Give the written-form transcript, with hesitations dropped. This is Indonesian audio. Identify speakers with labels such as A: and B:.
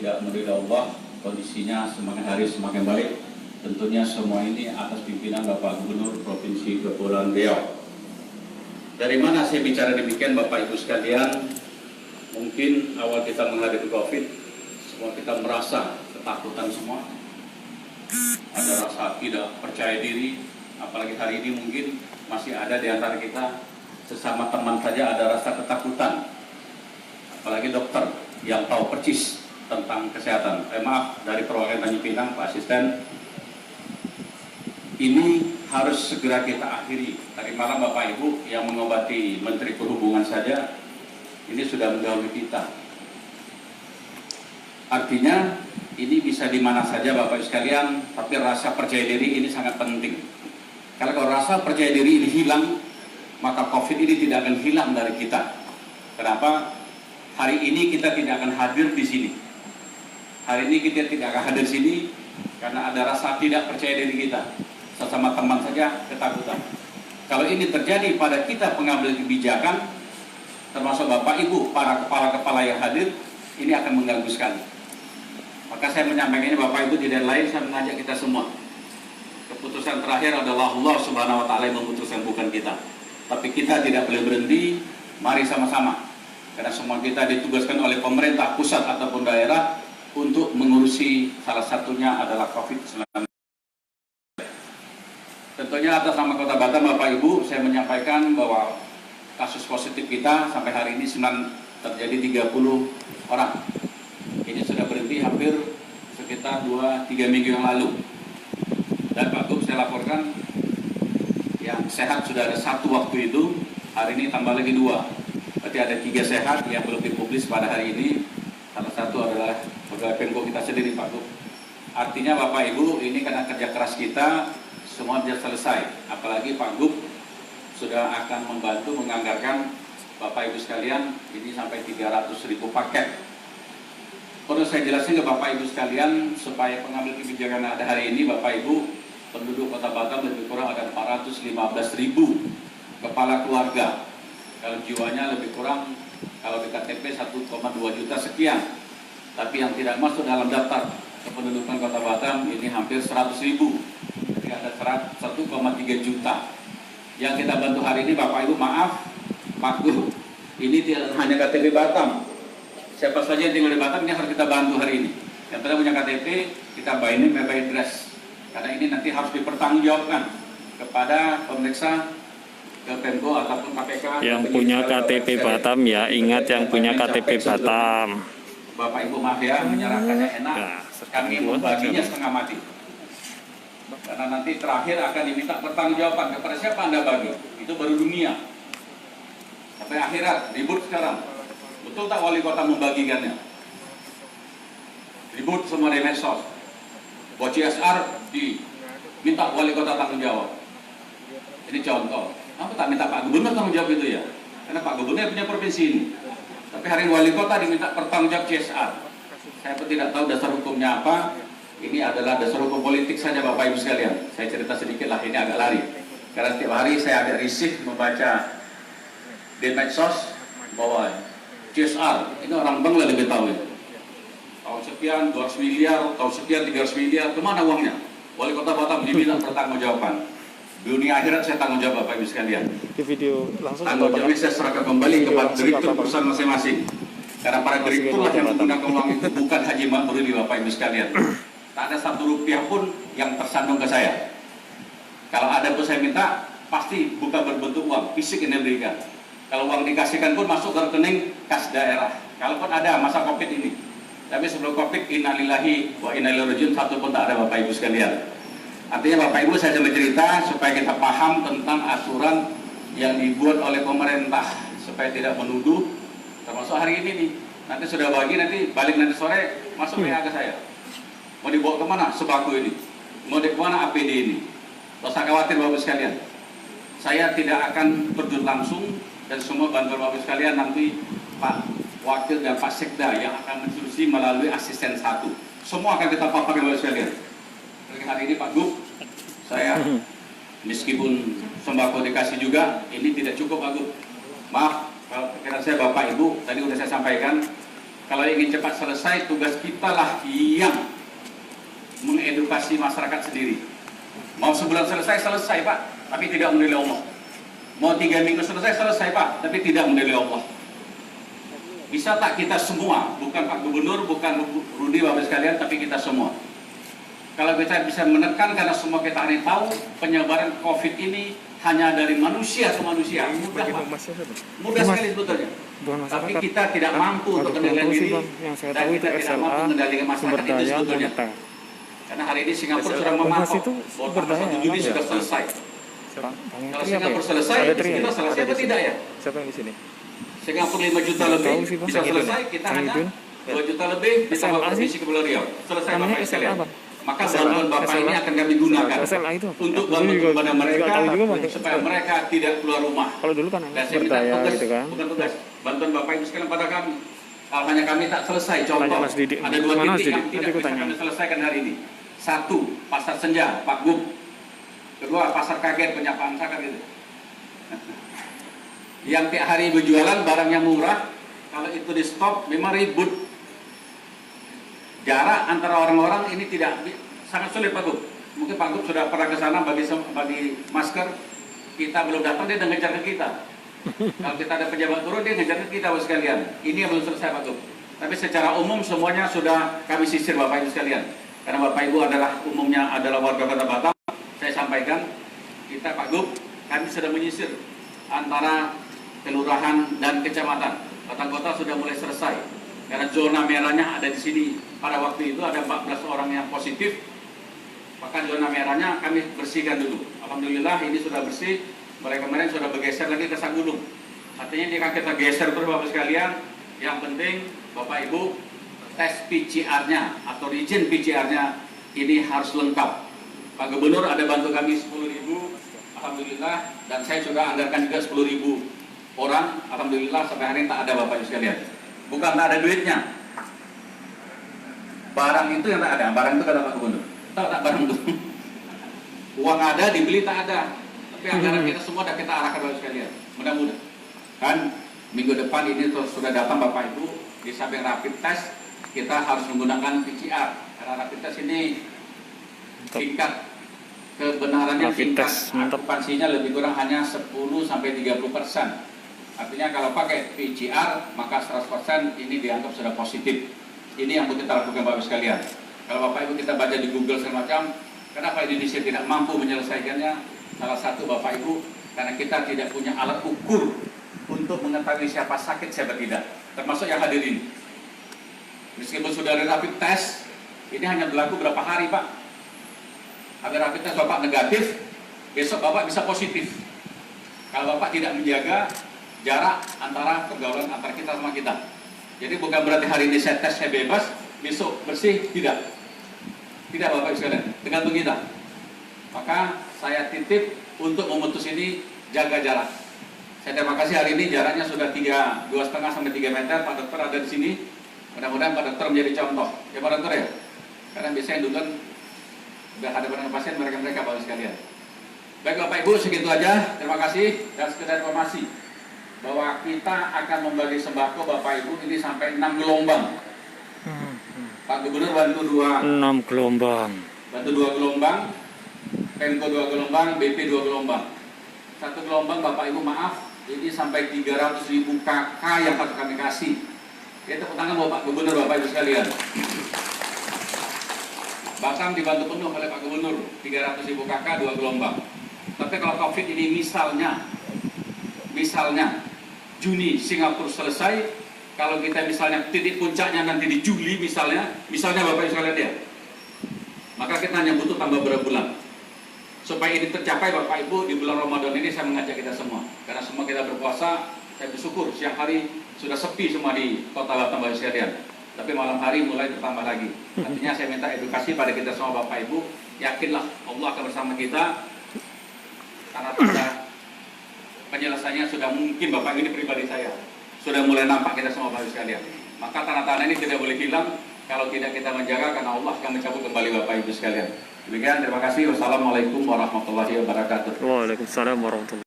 A: tidak meridai Allah, kondisinya semakin hari semakin baik. Tentunya semua ini atas pimpinan Bapak Gubernur Provinsi Kepulauan Riau. Dari mana saya bicara demikian Bapak Ibu sekalian? Mungkin awal kita menghadapi COVID, semua kita merasa ketakutan semua. Ada rasa tidak percaya diri, apalagi hari ini mungkin masih ada di antara kita, sesama teman saja ada rasa ketakutan. Apalagi dokter yang tahu persis tentang kesehatan. Maaf, dari perwakilan Tanjung Pinang, Pak Asisten, ini harus segera kita akhiri. Tadi malam Bapak Ibu yang mengobati Menteri Perhubungan saja, ini sudah mendahului kita. Artinya, ini bisa di mana saja Bapak Ibu sekalian, tapi rasa percaya diri ini sangat penting. Karena kalau rasa percaya diri ini hilang, maka COVID ini tidak akan hilang dari kita. Kenapa? Hari ini kita tidak akan hadir di sini. Hari ini kita tidak akan hadir di sini karena ada rasa tidak percaya diri kita. Sesama teman saja ketakutan. Kalau ini terjadi pada kita pengambil kebijakan, termasuk Bapak Ibu, para kepala-kepala yang hadir, ini akan mengganggu sekali. Maka saya menyampaikan ini Bapak Ibu, tidak lain saya mengajak kita semua. Keputusan terakhir adalah Allah Subhanahu Wa Taala yang memutuskan, bukan kita. Tapi kita tidak boleh berhenti, mari sama-sama. Karena semua kita ditugaskan oleh pemerintah pusat ataupun daerah untuk mengurusi salah satunya adalah COVID-19. Tentunya atas nama Kota Batam, Bapak Ibu, saya menyampaikan bahwa kasus positif kita sampai hari ini terjadi 30 orang. Ini sudah berhenti hampir sekitar 2-3 minggu yang lalu. Dan Pak Gub, saya laporkan yang sehat sudah ada 1 waktu itu, hari ini tambah lagi 2. Berarti ada 3 sehat yang belum dipublis pada hari ini. Salah satu adalah pegawai Pemko kita sendiri, Pak Gub. Artinya Bapak Ibu, ini karena kerja keras kita, semua bisa selesai. Apalagi Pak Gub sudah akan membantu menganggarkan Bapak Ibu sekalian, ini sampai 300.000 paket. Perlu saya jelasin ke Bapak Ibu sekalian, supaya pengambil kebijakan ada hari ini, Bapak Ibu, penduduk Kota Batam lebih kurang ada 415.000 kepala keluarga. Kalau jiwanya lebih kurang, kalau di KTP 1,2 juta sekian. Tapi yang tidak masuk dalam daftar kependudukan Kota Batam ini hampir 100.000. Jadi ada 1,3 juta. Yang kita bantu hari ini Bapak Ibu, maaf, Pak Gub, ini tidak hanya KTP Batam. Siapa saja yang tinggal di Batam ini harus kita bantu hari ini. Yang tidak punya KTP, kita by name, by address. Karena ini nanti harus dipertanggungjawabkan kepada pemeriksa ke Pemko ataupun KPK.
B: Yang punya KTP Batam ya, ingat yang punya KTP Batam.
A: Bapak Ibu maaf ya, menyerahkannya enak, kami membaginya setengah mati. Karena nanti terakhir akan diminta pertanggungjawaban kepada siapa Anda bagi. Itu baru dunia. Sampai akhirat, ribut sekarang. Betul tak wali kota membagikannya? Ribut semua di medsos. Buat CSR diminta wali kota tanggung jawab. Ini contoh. Apa tak minta Pak Gubernur tanggung jawab itu ya? Karena Pak Gubernur punya provinsi ini. Tapi hari wali kota diminta bertanggung jawab CSR. Saya pun tidak tahu dasar hukumnya apa. Ini adalah dasar hukum politik saja Bapak Ibu sekalian. Saya cerita sedikit lah, ini agak lari. Karena setiap hari saya agak risih membaca di medsos bahwa CSR, ini orang Bangla lebih tahu itu. Tahun sekian 200 miliar, tahun sekian 300 miliar, kemana uangnya? Wali Kota Batam diminta pertanggungjawaban. Dunia akhirat saya tanggung jawab Bapak Ibu sekalian.
B: Di video langsung
A: tanggung jawabnya saya serahkan kembali kepada direktur perusahaan masing-masing. Karena para direktur lah yang menggunakan uang itu, bukan Haji Mabruri Bapak Ibu sekalian. Tak ada 1 rupiah pun yang tersandung ke saya. Kalau ada pun saya minta, pasti bukan berbentuk uang, fisik yang diberikan. Kalau uang dikasihkan pun masuk ke rekening kas daerah. Kalaupun ada masa COVID ini. Tapi sebelum COVID, innalillahi wa inna ilaihi raji'un, 1 pun tak ada Bapak Ibu sekalian. Artinya Bapak Ibu saya coba cerita supaya kita paham tentang aturan yang dibuat oleh pemerintah. Supaya tidak menuduh, termasuk hari ini nih. Nanti sudah bagi, nanti balik nanti sore, masuk WA ke saya. Mau dibawa kemana sembako ini? Mau dibawa kemana APD ini? Tidak usah khawatir Bapak sekalian. Saya tidak akan terjun langsung dan semua bantuan Bapak sekalian nanti Pak Wakil dan Pak Sekda yang akan mendistribusi melalui asisten 1. Semua akan kita paparkan Bapak sekalian. Hari ini Pak Gub, saya meskipun sembako dikasih juga, ini tidak cukup Pak Gub. Maaf, kalau pikiran saya Bapak Ibu, tadi sudah saya sampaikan, Kalau ingin cepat selesai, tugas kita lah yang mengedukasi masyarakat sendiri. Mau sebulan selesai, selesai Pak, tapi tidak menilai Allah. Mau 3 minggu selesai Pak, tapi tidak menilai Allah. Bisa tak kita semua, bukan Pak Gubernur, bukan Rudi, Bapak sekalian, tapi kita semua. Kalau kita bisa menekan, karena semua kita ini tahu penyebaran COVID ini hanya dari manusia ke manusia. Mudah Pak, mudah sekali sebetulnya. Tapi kita tidak mampu untuk mengendalikan diri, dan kita tidak mampu mengendalikan masyarakat itu sebetulnya. Karena hari ini Singapura sudah memantau bahwa 1 Juni sudah selesai. Kalau Singapura selesai, kita selesai atau tidak ya?
C: Siapa yang di sini?
A: Singapura 5 juta lebih bisa selesai, kita hanya 2 juta lebih ditambah Provinsi Kepulauan Riau. Selesai Bapak sekalian. Maka bantuan Bapak ini akan kami gunakan untuk bantu kepada mereka supaya mereka tidak keluar rumah.
B: Kalau dulu kan
A: Dan saya minta tugas, bukan tugas, bantuan Bapak Ibu sekalian pada kami. Kalau hanya kami tak selesai, contoh ada 2 titik yang tidak bisa kami selesaikan hari ini. 1, Pasar Senja, Pak Gub. 2, Pasar Kaget, Penyapaan Sakat itu. Yang tiap hari berjualan barangnya murah, kalau itu di stop memang ribut. Jarak antara orang-orang ini sangat sulit Pak Gub. Mungkin Pak Gub sudah pernah ke sana bagi masker, kita belum datang dia udah ngejar ke kita. Kalau kita ada pejabat turun dia ngejar ke kita Bapak sekalian. Ini yang belum selesai Pak Gub. Tapi secara umum semuanya sudah kami sisir Bapak Ibu sekalian. Karena Bapak Ibu umumnya adalah warga Kota Batam, saya sampaikan kita Pak Gub, kami sudah menyisir antara kelurahan dan kecamatan. Kota-kota sudah mulai selesai. Karena zona merahnya ada di sini. Pada waktu itu ada 14 orang yang positif. Maka zona merahnya kami bersihkan dulu. Alhamdulillah ini sudah bersih. Mulai kemarin sudah bergeser lagi ke Sagunung. Artinya ini kan kita geser terus Bapak sekalian. Yang penting Bapak Ibu tes PCR-nya atau izin PCR-nya ini harus lengkap. Pak Gubernur ada bantu kami 10.000, alhamdulillah, dan saya juga anggarkan juga 10.000 orang, alhamdulillah sampai hari ini tak ada Bapak Ibu sekalian. Bukan tak ada duitnya, barang itu yang tak ada, barang itu kata Pak Gubernur. Tahu tak barang itu? Uang ada, dibeli tak ada, tapi anggaran kita semua sudah kita arahkan Bapak Ibu sekalian. Mudah-mudahan kan minggu depan ini sudah datang Bapak Ibu di samping rapid test. Kita harus menggunakan PCR karena rapid test ini tingkat kebenarannya, tingkat akupansinya lebih kurang hanya 10-30%. Artinya kalau pakai PCR maka 100% ini dianggap sudah positif. Ini yang kita lakukan Bapak Ibu sekalian. Kalau Bapak Ibu kita baca di Google semacam, kenapa Indonesia tidak mampu menyelesaikannya? Salah satu Bapak Ibu, karena kita tidak punya alat ukur untuk mengetahui siapa sakit siapa tidak, termasuk yang hadir ini. Meskipun sudah ada rapid test, ini hanya berlaku berapa hari Pak? Ada rapid test Bapak negatif, besok Bapak bisa positif. Kalau Bapak tidak menjaga jarak antara pergaulan antara kita sama kita. Jadi bukan berarti hari ini saya tes saya bebas, besok bersih, tidak. Tidak Bapak sekalian, tergantung kita. Maka saya titip untuk memutus ini, jaga jarak. Saya terima kasih hari ini jaraknya sudah 2,5 sampai 3 meter, Pak Dokter ada di sini. Mudah-mudahan Pak Dokter menjadi contoh, ya Pak Dokter ya. Karena biasanya dulu kan udah ada dengan pasien mereka Bapak sekalian. Baik Bapak Ibu, segitu aja. Terima kasih dan sekedar informasi bahwa kita akan membagi sembako Bapak Ibu ini sampai 6 gelombang. Pak Gubernur bantu
B: 6 gelombang.
A: Bantu 2 gelombang, Pemko 2 gelombang, BP 2 gelombang. 1 gelombang Bapak Ibu maaf, ini sampai 300.000 KK yang akan kami kasih. Ya, tepuk tangan Bapak Gubernur, Bapak Ibu sekalian. Batam dibantu penuh oleh Pak Gubernur, 300.000 KK 2 gelombang. Tapi kalau COVID ini misalnya Juni Singapura selesai, kalau kita misalnya titik puncaknya nanti di Juli misalnya Bapak Ibu sekalian ya, maka kita hanya butuh tambah berapa bulan. Supaya ini tercapai Bapak Ibu di bulan Ramadan ini saya mengajak kita semua, karena semua kita berpuasa. Saya bersyukur siang hari sudah sepi semua di kota Batam Bapak sekalian, tapi malam hari mulai bertambah lagi. Artinya saya minta edukasi pada kita semua Bapak Ibu, yakinlah Allah akan bersama kita, karena pada penyelesaiannya sudah mungkin Bapak ini pribadi saya sudah mulai nampak kita semua Bapak sekalian. Maka tanda-tanda ini tidak boleh hilang kalau tidak kita menjaga, karena Allah akan mencabut kembali Bapak Ibu sekalian. Demikian, terima kasih. Wassalamualaikum warahmatullahi wabarakatuh.
B: Waalaikumsalam warahmatullahi wabarakatuh.